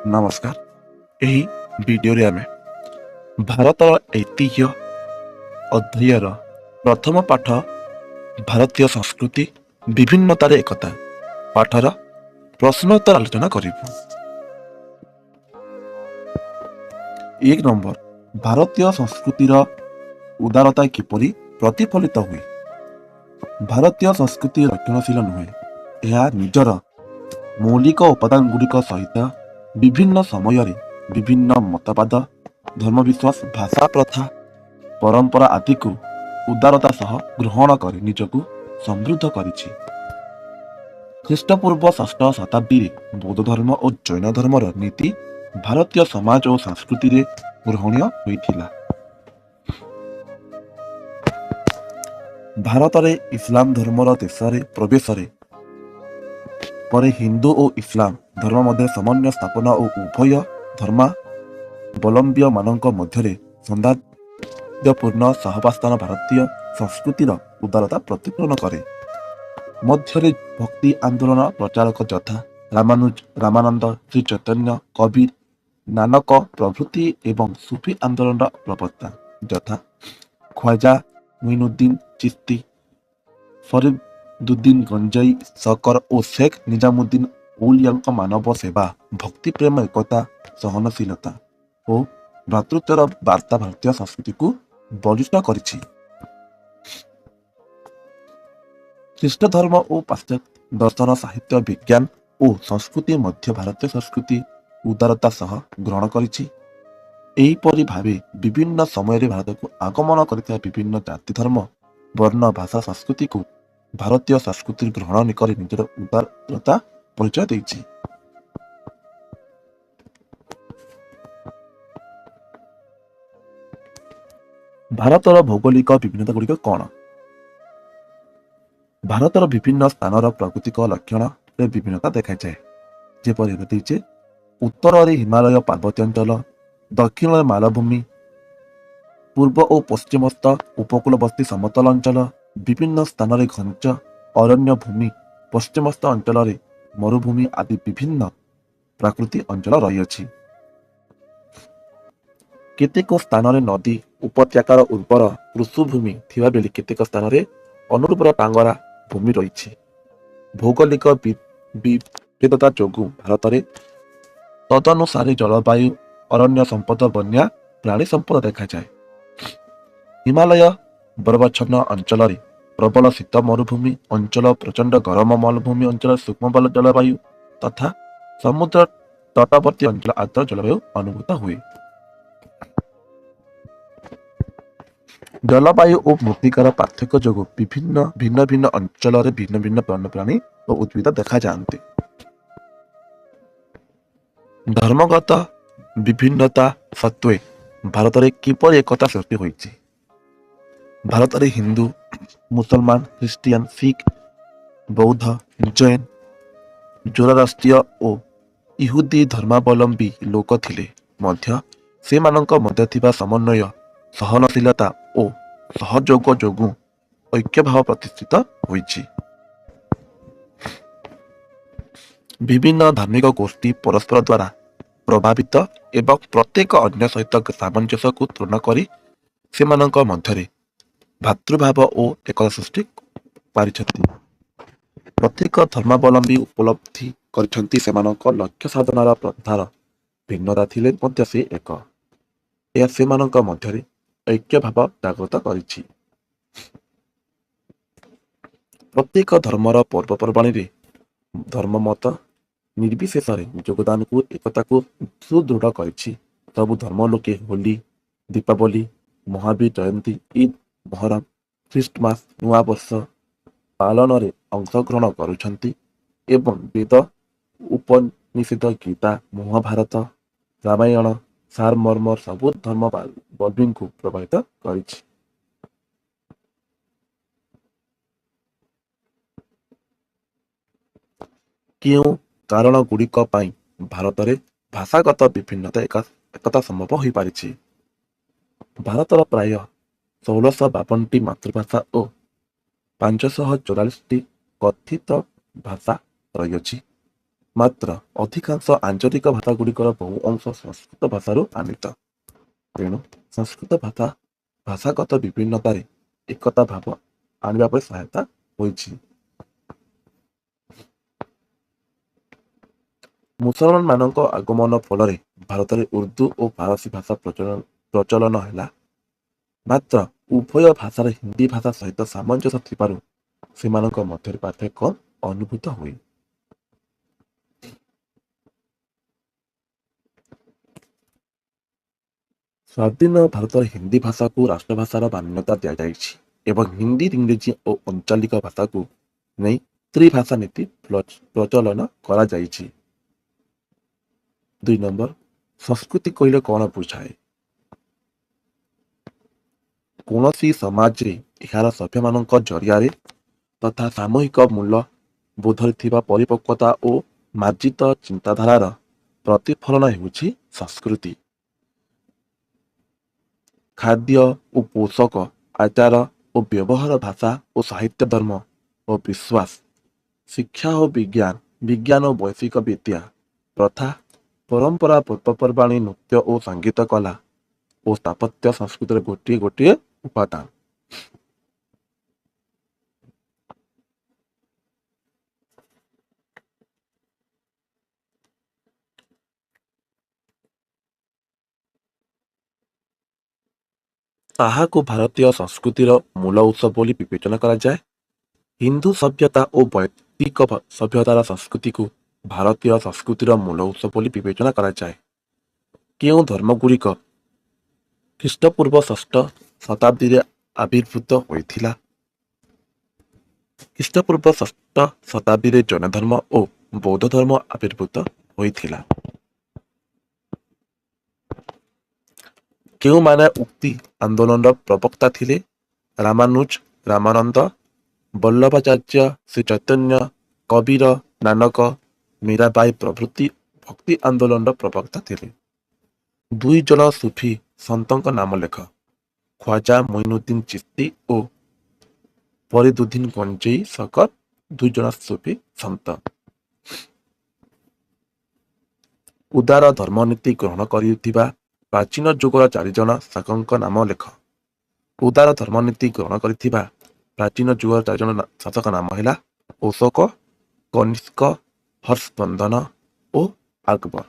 ନମସ୍କାର। ଏହି ଭିଡିଓରେ ଆମେ ଭାରତର ଐତିହ୍ୟ ଅଧ୍ୟାୟର ପ୍ରଥମ ପାଠ ଭାରତୀୟ ସଂସ୍କୃତି ବିଭିନ୍ନତାରେ ଏକତା ପାଠର ପ୍ରଶ୍ନୋତ୍ତର ଆଲୋଚନା କରିବୁ। 1 ନମ୍ବର, ଭାରତୀୟ ସଂସ୍କୃତିର ଉଦାରତା କିପରି ପ୍ରତିଫଳିତ ହୁଏ? ଭାରତୀୟ ସଂସ୍କୃତି ରକ୍ଷଣଶୀଳ ନୁହେଁ, ଏହା ନିଜର ମୌଳିକ ଉପାଦାନଗୁଡ଼ିକ ସହିତ ବିଭିନ୍ନ ସମୟରେ ବିଭିନ୍ନ ମତବାଦ, ଧର୍ମବିଶ୍ୱାସ, ଭାଷା, ପ୍ରଥା, ପରମ୍ପରା ଆଦିକୁ ଉଦାରତା ସହ ଗ୍ରହଣ କରି ନିଜକୁ ସମୃଦ୍ଧ କରିଛି। ଖ୍ରୀଷ୍ଟପୂର୍ବ 6ଠ ଶତାବ୍ଦୀରେ ବୌଦ୍ଧ ଧର୍ମ ଓ ଜୈନ ଧର୍ମର ନୀତି ଭାରତୀୟ ସମାଜ ଓ ସଂସ୍କୃତିରେ ଗ୍ରହଣୀୟ ହୋଇଥିଲା। ଭାରତରେ ଇସଲାମ ଧର୍ମର ଦେଶରେ ପ୍ରବେଶରେ ପରେ ହିନ୍ଦୁ ଓ ଇସଲାମ ଧର୍ମ ମଧ୍ୟରେ ସମନ୍ୱୟ ସ୍ଥାପନ ଓ ଉଭୟ ଧର୍ମାବଲମ୍ବୀମାନଙ୍କ ମଧ୍ୟରେ ସୌହାର୍ଦ୍ଦ୍ୟପୂର୍ଣ୍ଣ ସହାବସ୍ଥାନ ଭାରତୀୟ ସଂସ୍କୃତିର ଉଦାରତା ପ୍ରତିଫଳନ କରେ। ମଧ୍ୟରେ ଭକ୍ତି ଆନ୍ଦୋଳନ ପ୍ରଚାରକ ଯଥା ରାମାନନ୍ଦ, ଶ୍ରୀ ଚୈତନ୍ୟ, କବୀର, ନାନକ ପ୍ରଭୃତି ଏବଂ ସୁଫି ଆନ୍ଦୋଳନର ପ୍ରବକ୍ତା ଯଥା ଖ୍ୱାଜା ମୁଇନୁଦ୍ଦିନ ଚିସ୍ତି, ଫରିଦୁଦ୍ଦିନ ଗଞ୍ଜଇ, ଶକର ଓ ଶେଖ୍ ନିଜାମୁଦ୍ଦିନ ଔଲିୟାଙ୍କ ମାନବ ସେବା, ଭକ୍ତିପ୍ରେମ, ଏକତା, ସହନଶୀଳତା ଓ ଭ୍ରାତୃତ୍ୱର ବାର୍ତ୍ତା ଭାରତୀୟ ସଂସ୍କୃତିକୁ ବଳିଷ୍ଠ କରିଛି। ଖ୍ରୀଷ୍ଟ ଧର୍ମ ଓ ପାଶ୍ଚାତ୍ୟ ଦର୍ଶନ, ସାହିତ୍ୟ, ବିଜ୍ଞାନ ଓ ସଂସ୍କୃତି ମଧ୍ୟ ଭାରତୀୟ ସଂସ୍କୃତି ଉଦାରତା ସହ ଗ୍ରହଣ କରିଛି। ଏହିପରି ଭାବେ ବିଭିନ୍ନ ସମୟରେ ଭାରତକୁ ଆଗମନ କରିଥିବା ବିଭିନ୍ନ ଜାତି, ଧର୍ମ, ବର୍ଣ୍ଣ, ଭାଷା, ସଂସ୍କୃତିକୁ ଭାରତୀୟ ସଂସ୍କୃତି ଗ୍ରହଣ କରି ନିଜର ଉଦାରତା ପରିଚୟ ଦେଇଛି। ଭାରତର ଭୌଗୋଳିକ ବିଭିନ୍ନତା ଗୁଡ଼ିକ କ'ଣ? ଭାରତର ବିଭିନ୍ନ ସ୍ଥାନର ପ୍ରାକୃତିକ ଲକ୍ଷଣରେ ବିଭିନ୍ନତା ଦେଖାଯାଏ। ଯେପରି ରହିଛି, ଉତ୍ତରରେ ହିମାଳୟ ପାର୍ବତ୍ୟାଞ୍ଚଳ, ଦକ୍ଷିଣରେ ମାଳଭୂମି, ପୂର୍ବ ଓ ପଶ୍ଚିମସ୍ଥ ଉପକୂଳବର୍ତ୍ତୀ ସମତଳ ଅଞ୍ଚଳ, ବିଭିନ୍ନ ସ୍ଥାନରେ ଘଞ୍ଚ ଅରଣ୍ୟ ଭୂମି, ପଶ୍ଚିମସ୍ଥ ଅଞ୍ଚଳରେ ମରୁଭୂମି ଆଦି ବିଭିନ୍ନ ପ୍ରାକୃତିକ ଅଞ୍ଚଳ ରହିଅଛି। କେତେକ ସ୍ଥାନରେ ନଦୀ ଉପତ୍ୟକାର ଉର୍ବର କୃଷିଭୂମି ଥିବାବେଳେ କେତେକ ସ୍ଥାନରେ ଅନୁର୍ବର ଟାଙ୍ଗରା ଭୂମି ରହିଛି। ଭୌଗୋଳିକ ବିବିଧତା ଯୋଗୁଁ ଭାରତରେ ତଦନୁସାରେ ଜଳବାୟୁ, ଅରଣ୍ୟ ସମ୍ପଦ, ବନ୍ୟା ପ୍ରାଣୀ ସମ୍ପଦ ଦେଖାଯାଏ। ହିମାଳୟ ବରଫାଚ୍ଛନ୍ନ ଅଞ୍ଚଳରେ ପ୍ରବଳ ଶୀତ ମରୁଭୂମି ଅଞ୍ଚଳ, ପ୍ରଚଣ୍ଡ ଗରମ ମରୁଭୂମି ଅଞ୍ଚଳ, ସୂକ୍ଷ୍ମ ଜଳବାୟୁ ତଥା ସମୁଦ୍ର ତଟବର୍ତ୍ତୀ ଅଞ୍ଚଳ ଆର୍ଦ୍ର ଜଳବାୟୁ ଅନୁଭୂତ ହୁଏ। ଜଳବାୟୁ ଓ ମୃତ୍ତିକାର ପାର୍ଥକ୍ୟ ଯୋଗୁଁ ଭିନ୍ନ ଭିନ୍ନ ଅଞ୍ଚଳରେ ଭିନ୍ନ ଭିନ୍ନ ବନ୍ୟପ୍ରାଣୀ ଓ ଉଦ୍ଭିଦ ଦେଖାଯାଆନ୍ତି। ଧର୍ମଗତ ବିଭିନ୍ନତା ସତ୍ତ୍ୱେ ଭାରତରେ କିପରି ଏକତା ସୃଷ୍ଟି ହୋଇଛି? ଭାରତରେ ହିନ୍ଦୁ, ମୁସଲମାନ, ଖ୍ରୀଷ୍ଟିଆନ, ଶିଖ୍, ବୌଦ୍ଧ, ଜୈନ, ଜୋରାଷ୍ଟ୍ରୀୟ ଓ ଇହୁଦୀ ଧର୍ମାବଲମ୍ବୀ ଲୋକ ଥିଲେ ମଧ୍ୟ ସେମାନଙ୍କ ମଧ୍ୟରେ ଥିବା ସମନ୍ୱୟ, ସହନଶୀଳତା ଓ ସହଯୋଗ ଯୋଗୁଁ ଐକ୍ୟଭାବ ପ୍ରତିଷ୍ଠିତ ହୋଇଛି। ବିଭିନ୍ନ ଧାର୍ମିକ ଗୋଷ୍ଠୀ ପରସ୍ପର ଦ୍ୱାରା ପ୍ରଭାବିତ ଏବଂ ପ୍ରତ୍ୟେକ ଅନ୍ୟ ସହିତ ସାମଞ୍ଜସ୍ୟକୁ ପୂର୍ଣ୍ଣ କରି ସେମାନଙ୍କ ମଧ୍ୟରେ ଭାତୃଭାବ ଓ ଏକତା ସୃଷ୍ଟି ପାରିଛନ୍ତି। ପ୍ରତ୍ୟେକ ଧର୍ମାବଲମ୍ବୀ ଉପଲବ୍ଧି କରିଛନ୍ତି ସେମାନଙ୍କ ଲକ୍ଷ୍ୟ ସାଧନାର ପନ୍ଥାର ଭିନ୍ନତା ଥିଲେ ମଧ୍ୟ ସେ ଏକ। ଏହା ସେମାନଙ୍କ ମଧ୍ୟରେ ଐକ୍ୟଭାବ ଜାଗ୍ରତ କରିଛି। ପ୍ରତ୍ୟେକ ଧର୍ମର ପର୍ବପର୍ବାଣୀରେ ଧର୍ମମତ ନିର୍ବିଶେଷରେ ଯୋଗଦାନକୁ ଏକତାକୁ ସୁଦୃଢ଼ କରିଛି। ସବୁ ଧର୍ମ ଲୋକେ ହୋଲି, ଦୀପାବଳି, ମହାବୀର ଜୟନ୍ତୀ, ଇଦ୍, ମହରମ, ଖ୍ରୀଷ୍ଟମାସ, ନୂଆବର୍ଷ ପାଳନରେ ଅଂଶଗ୍ରହଣ କରୁଛନ୍ତି ଏବଂ ବେଦ, ଉପନିଷଦ, ଗୀତା, ମହାଭାରତ, ରାମାୟଣ ସାରମର୍ମ ସବୁ ଧର୍ମାବଲମ୍ବୀଙ୍କୁ ପ୍ରଭାବିତ କରିଛି। କେଉଁ କାରଣ ଗୁଡ଼ିକ ପାଇଁ ଭାରତରେ ଭାଷାଗତ ବିଭିନ୍ନତା ଏକତା ସମ୍ଭବ ହୋଇପାରିଛି? ଭାରତର ପ୍ରାୟ 1652ଟି ମାତୃଭାଷା ଓ 544ଟି କଥିତ ଭାଷା ରହିଅଛି। ମାତ୍ର ଅଧିକାଂଶ ଆଞ୍ଚଳିକ ଭାଷାଗୁଡ଼ିକର ବହୁ ଅଂଶ ସଂସ୍କୃତ ଭାଷାରୁ ଆନିତ। ତେଣୁ ସଂସ୍କୃତ ଭାଷାଗତ ବିଭିନ୍ନତାରେ ଏକତା ଭାବ ଆଣିବା ପାଇଁ ସହାୟତା ହୋଇଛି। ମୁସଲମାନମାନଙ୍କ ଆଗମନ ଫଳରେ ଭାରତରେ ଉର୍ଦ୍ଦୁ ଓ ଫାରସୀ ଭାଷା ପ୍ରଚଳନ ହେଲା। ମାତ୍ର ଉଭୟ ଭାଷାର ହିନ୍ଦୀ ଭାଷା ସହିତ ସାମଞ୍ଜସ୍ୟ ଥିବାରୁ ସେମାନଙ୍କ ମଧ୍ୟରେ ପାର୍ଥକ୍ୟ ଅନୁଭୂତ ହୁଏ। ସ୍ୱାଧୀନ ଭାରତରେ ହିନ୍ଦୀ ଭାଷାକୁ ରାଷ୍ଟ୍ରଭାଷାର ମାନ୍ୟତା ଦିଆଯାଇଛି ଏବଂ ହିନ୍ଦୀ, ଇଂରେଜୀ ଓ ଆଞ୍ଚଳିକ ଭାଷାକୁ ନେଇ ତ୍ରିଭାଷା ନୀତି ପ୍ରଚଳନ କରାଯାଇଛି। 2 ନମ୍ବର, ସଂସ୍କୃତି କହିଲେ କଣ ବୁଝାଏ? କୌଣସି ସମାଜରେ ଏହାର ସଭ୍ୟମାନଙ୍କ ଜରିଆରେ ତଥା ସାମୂହିକ ମୂଲ୍ୟ ବୋଧରେ ଥିବା ପରିପକ୍ୱତା ଓ ମାର୍ଜିତ ଚିନ୍ତାଧାରାର ପ୍ରତିଫଳନ ହେଉଛି ସଂସ୍କୃତି। ଖାଦ୍ୟ ଓ ପୋଷକ, ଆଚାର ଓ ବ୍ୟବହାର, ଭାଷା ଓ ସାହିତ୍ୟ, ଧର୍ମ ଓ ବିଶ୍ୱାସ, ଶିକ୍ଷା ଓ ବିଜ୍ଞାନ ଓ ବୈଷୟିକ ବିଦ୍ୟା, ପ୍ରଥା, ପରମ୍ପରା, ପର୍ବପର୍ବାଣୀ, ନୃତ୍ୟ ଓ ସଙ୍ଗୀତ, କଲା ଓ ସ୍ଥାପତ୍ୟ ସଂସ୍କୃତିର ଗୋଟିଏ ଗୋଟିଏ ଉପାଦାନ। ତାହାକୁ ଭାରତୀୟ ସଂସ୍କୃତିର ମୂଳ ଉତ୍ସ ବୋଲି ବିବେଚନା କରାଯାଏ। ହିନ୍ଦୁ ସଭ୍ୟତା ଓ ବୈଦିକ ସଭ୍ୟତାର ସଂସ୍କୃତିକୁ ଭାରତୀୟ ସଂସ୍କୃତିର ମୂଳ ଉତ୍ସ ବୋଲି ବିବେଚନା କରାଯାଏ। କେଉଁ ଧର୍ମଗୁଡ଼ିକ ଖ୍ରୀଷ୍ଟପୂର୍ବ ଷଷ୍ଠ ଶତାବ୍ଦୀରେ ଆବିର୍ଭୂତ ହୋଇଥିଲା? ଖ୍ରୀଷ୍ଟପୂର୍ବ ଷଷ୍ଠ ଶତାବ୍ଦୀରେ ଜୈନ ଧର୍ମ ଓ ବୌଦ୍ଧ ଧର୍ମ ଆବିର୍ଭୂତ ହୋଇଥିଲା। କେଉଁମାନେ ଉକ୍ତି ଆନ୍ଦୋଳନର ପ୍ରବକ୍ତା ଥିଲେ? ରାମାନୁଜ, ରାମାନନ୍ଦ, ବଲ୍ଲଭାଚାର୍ଯ୍ୟ, ଶ୍ରୀ ଚୈତନ୍ୟ, କବୀର, ନାନକ, ମୀରାବାଇ ପ୍ରଭୃତି ଭକ୍ତି ଆନ୍ଦୋଳନର ପ୍ରବକ୍ତା ଥିଲେ। 2 ଜଣ ସୁଫି ସନ୍ତଙ୍କ ନାମ ଲେଖ। ଖ୍ୱାଜା ମঈନୁଦ୍ଦିନ ଚିସ୍ତି ଓ ଫରିଦୁଦ୍ଦିନ ଗଞ୍ଜେଇ ଶକର 2 ଜଣ ସୁଫି ସନ୍ତ। ଉଦାର ଧର୍ମନୀତି ଗ୍ରହଣ କରିଥିବା ପ୍ରାଚୀନ ଯୁଗର 4 ଜଣ ଶାସକଙ୍କ ନାମ ଲେଖ। ଉଦାର ଧର୍ମନୀତି ଗ୍ରହଣ କରିଥିବା ପ୍ରାଚୀନ ଯୁଗର 4 ଜଣ ଶାସକ ନାମ ହେଲା ଅଶୋକ, କନିଷ୍କ, ହର୍ଷବର୍ଦ୍ଧନ ଓ ଆକବର।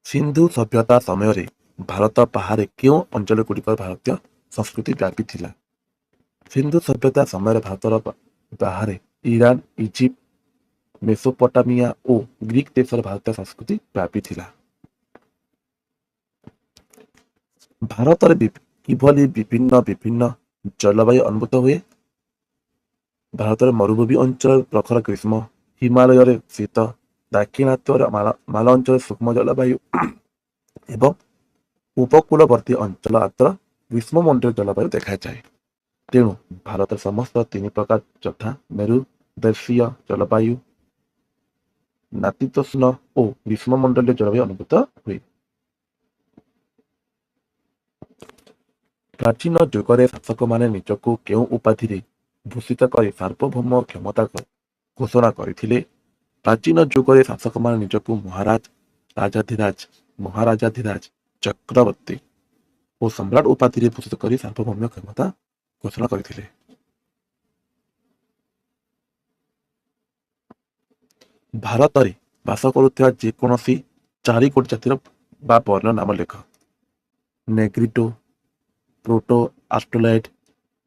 ସିନ୍ଧୁ ସଭ୍ୟତା ସମୟରେ ଭାରତ ବାହାରେ କେଉଁ ଅଞ୍ଚଳଗୁଡ଼ିକରେ ଭାରତୀୟ ସଂସ୍କୃତି ବ୍ୟାପିଥିଲା? ସିନ୍ଧୁ ସଭ୍ୟତା ସମୟରେ ଭାରତର ବାହାରେ ଇରାନ, ଇଜିପ୍ଟ, ମେସୋପଟାମିଆ ଓ ଗ୍ରୀକ ଦେଶରେ ଭାରତୀୟ ସଂସ୍କୃତି ବ୍ୟାପିଥିଲା। ଭାରତରେ କିଭଳି ବିଭିନ୍ନ ଜଳବାୟୁ ଅନୁଭୂତ ହୁଏ? ଭାରତରେ ମରୁଭୂମି ଅଞ୍ଚଳରେ ପ୍ରଖର ଗ୍ରୀଷ୍ମ, ହିମାଳୟରେ ଶୀତ, ଦାକ୍ଷିଣାତ୍ୟର ମାଳ ଅଞ୍ଚଳରେ ସୂକ୍ଷ୍ମ ଜଳବାୟୁ ଏବଂ ଉପକୂଳବର୍ତ୍ତୀ ଅଞ୍ଚଳ ଆର୍ଦ୍ର ଗ୍ରୀଷ୍ମମଣ୍ଡଳୀୟ ଜଳବାୟୁ ଦେଖାଯାଏ। ତେଣୁ ଭାରତରେ ସମସ୍ତ 3 ପ୍ରକାର ଯଥା ମେରୁ ଦେଶୀୟ ଜଳବାୟୁ, ନାତିଶୀତୋଷ୍ଣ ଓ ଗ୍ରୀଷ୍ମମଣ୍ଡଳୀୟ ଜଳବାୟୁ ଅନୁଭୂତ ହୁଏ। ପ୍ରାଚୀନ ଯୁଗରେ ଶାସକମାନେ ନିଜକୁ କେଉଁ ଉପାଧିରେ ଭୂଷିତ କରି ସାର୍ବଭୌମ କ୍ଷମତା ଘୋଷଣା କରିଥିଲେ? ପ୍ରାଚୀନ ଯୁଗରେ ଶାସକମାନେ ନିଜକୁ ମହାରାଜ, ରାଜାଧିରାଜ, ମହାରାଜାଧିରାଜ, ଚକ୍ରବର୍ତ୍ତୀ ଓ ସମ୍ରାଟ ଉପାଧିରେ ଭୂଷିତ କରି ସାର୍ବଭୌମ କ୍ଷମତା ଘୋଷଣା କରିଥିଲେ। ଭାରତରେ ବାସ କରୁଥିବା ଯେକୌଣସି 4 ଗୋଟି ଜାତିର ବା ବର୍ଣ୍ଣ ନାମ ଲେଖ। ନେଗ୍ରିଟୋ, ପ୍ରୋଟୋ ଆଷ୍ଟ୍ରୋଲାଇଟ,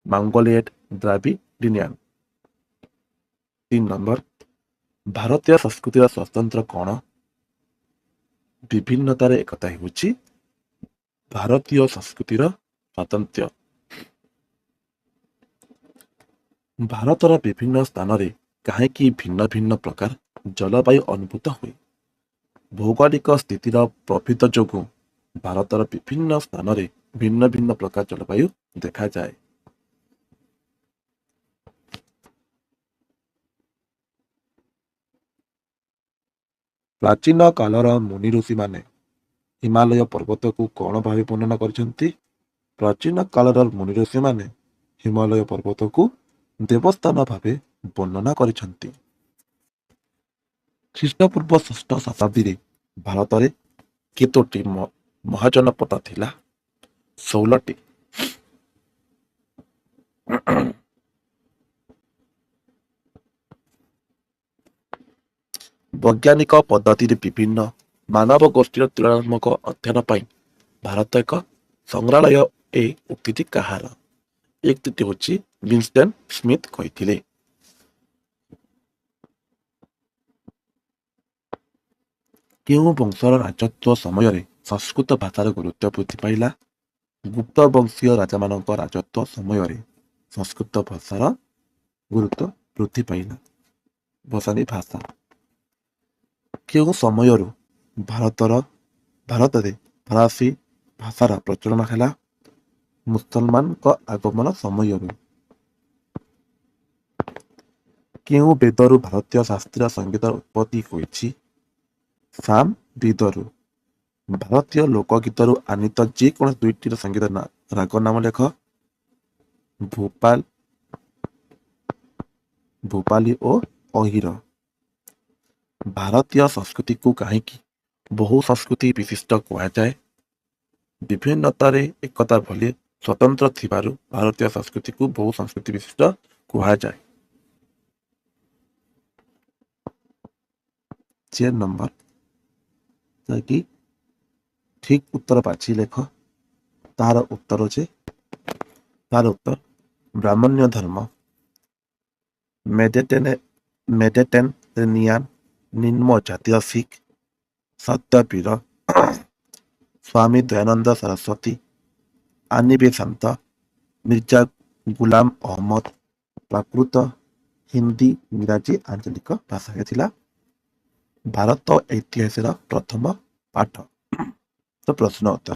ମଙ୍ଗୋଲିଏଟ, ଦ୍ରାବିଡିଆନ। 3 ନମ୍ବର, ଭାରତୀୟ ସଂସ୍କୃତିର ସ୍ୱତନ୍ତ୍ର କଣ? ବିଭିନ୍ନତାରେ ଏକତା ହେଉଛି ଭାରତୀୟ ସଂସ୍କୃତିର ସ୍ୱାତନ୍ତ୍ର୍ୟ। ଭାରତର ବିଭିନ୍ନ ସ୍ଥାନରେ କାହିଁକି ଭିନ୍ନ ଭିନ୍ନ ପ୍ରକାର ଜଳବାୟୁ ଅନୁଭୂତ ହୁଏ? ଭୌଗୋଳିକ ସ୍ଥିତିର ପ୍ରଭେଦ ଯୋଗୁଁ ଭାରତର ବିଭିନ୍ନ ସ୍ଥାନରେ ଭିନ୍ନ ଭିନ୍ନ ପ୍ରକାର ଜଳବାୟୁ ଦେଖାଯାଏ। ପ୍ରାଚୀନ କାଳର ମୁନି ଋଷିମାନେ ହିମାଳୟ ପର୍ବତକୁ କଣ ଭାବେ ବର୍ଣ୍ଣନା କରିଛନ୍ତି? ପ୍ରାଚୀନ କାଳର ମୁନି ଋଷିମାନେ ହିମାଳୟ ପର୍ବତକୁ ଦେବସ୍ଥାନ ଭାବେ ବର୍ଣ୍ଣନା କରିଛନ୍ତି। ଖ୍ରୀଷ୍ଟପୂର୍ବ 6ଠ ଶତାବ୍ଦୀରେ ଭାରତରେ କେତୋଟି ମହାଜନପଦ ଥିଲା? 16ଟି। ବୈଜ୍ଞାନିକ ପଦ୍ଧତିରେ ବିଭିନ୍ନ ମାନବ ଗୋଷ୍ଠୀର ତୁଳନାତ୍ମକ ଅଧ୍ୟୟନ ପାଇଁ ଭାରତ ଏକ ସଂଗ୍ରହାଳୟ। ଏ ଉକ୍ତିଟି କାହାର? ଏ ଉକ୍ତିଟି ହେଉଛି ୱିନଷ୍ଟନ୍ ସ୍ମିଥ କହିଥିଲେ। କେଉଁ ବଂଶର ରାଜତ୍ୱ ସମୟରେ ସଂସ୍କୃତ ଭାଷାର ଗୁରୁତ୍ୱ ବୃଦ୍ଧି ପାଇଲା? ଗୁପ୍ତ ବଂଶୀୟ ରାଜାମାନଙ୍କ ରାଜତ୍ୱ ସମୟରେ ସଂସ୍କୃତ ଭାଷାର ଗୁରୁତ୍ୱ ବୃଦ୍ଧି ପାଇଲା। ଭସାନୀ ଭାଷା। କେଉଁ ସମୟରୁ ଭାରତରେ ଫରାସୀ ଭାଷାର ପ୍ରଚଳନ ହେଲା? ମୁସଲମାନଙ୍କ ଆଗମନ ସମୟରୁ। କେଉଁ ବେଦରୁ ଭାରତୀୟ ଶାସ୍ତ୍ରୀୟ ସଙ୍ଗୀତର ଉତ୍ପତ୍ତି ହୋଇଛି? ସାମ ବେଦରୁ। ଭାରତୀୟ ଲୋକଗୀତରୁ ଆନୀତ ଯେକୌଣସି ଦୁଇଟିର ସଙ୍ଗୀତ ରାଗ ନାମ ଲେଖ। ଭୋପାଲି ଓ ଅହିର। ଭାରତୀୟ ସଂସ୍କୃତିକୁ କାହିଁକି ବହୁ ସଂସ୍କୃତି ବିଶିଷ୍ଟ କୁହାଯାଏ? ବିଭିନ୍ନତାରେ ଏକତା ଭଳି ସ୍ୱତନ୍ତ୍ର ଥିବାରୁ ଭାରତୀୟ ସଂସ୍କୃତିକୁ ବହୁ ସଂସ୍କୃତି ବିଶିଷ୍ଟ କୁହାଯାଏ। 4 ନମ୍ବର ଯାହାକି ଠିକ ଉତ୍ତର ବାଛି ଲେଖ। ତାହାର ଉତ୍ତର ବ୍ରାହ୍ମଣ୍ୟ ଧର୍ମ। ମେଡିଟେରେନିଆନ ନିମ୍ନ ଜାତୀୟ ଶିଖ। ସତ୍ୟପୀର। ସ୍ୱାମୀ ଦୟାନନ୍ଦ ସରସ୍ୱତୀ। ଆନି ବେସାନ୍ତ। ମିର୍ଜା ଗୁଲାମ ଅହମଦ। ପ୍ରାକୃତ ହିନ୍ଦୀ ଇଂରାଜୀ ଆଞ୍ଚଳିକ ଭାଷା ଥିଲା ଭାରତ ଇତିହାସର ପ୍ରଥମ ପାଠ। ତ ପ୍ରଶ୍ନ ଉତ୍ତର